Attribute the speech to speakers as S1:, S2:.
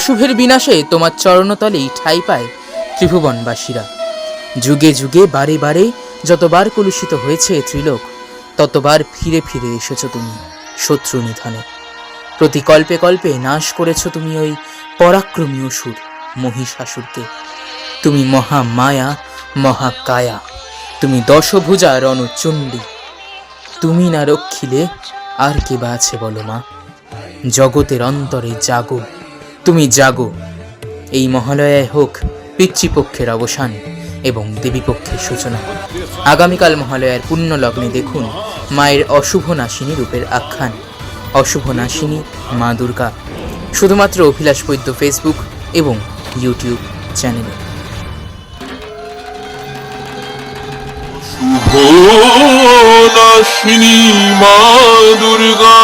S1: অশুভের বিনাশে তোমার চরণতলেই ঠাঁই পায় ত্রিভুবনবাসীরা। যুগে যুগে বারে বারে যতবার কলুষিত হয়েছে ত্রিলোক, ততবার ফিরে ফিরে এসেছ তুমি শত্রু নিধনে। প্রতি কল্পে কল্পে নাশ করেছ তুমি ওই পরাক্রমী অসুর মহিষাসুরকে। তুমি মহামায়া মহাকায়া, তুমি দশভুজা রণচণ্ডী। তুমি না রক্ষিলে আর কে বা আছে বলো মা। জগতের অন্তরে জাগো, তুমি জাগো। এই মহালয়ায় হোক পিতৃপক্ষের অবসান এবং দেবীপক্ষের সূচনা। আগামীকাল মহালয়ার পুণ্য লগ্নে দেখুন মায়ের অশুভ নাশিনী রূপের আখ্যান। অশুভ নাশিনী মা দুর্গা, শুধুমাত্র অভিলাষ বৈদ্য ফেসবুক এবং ইউটিউব চ্যানেলে।
S2: শুভ নাশিনী মা দুর্গা।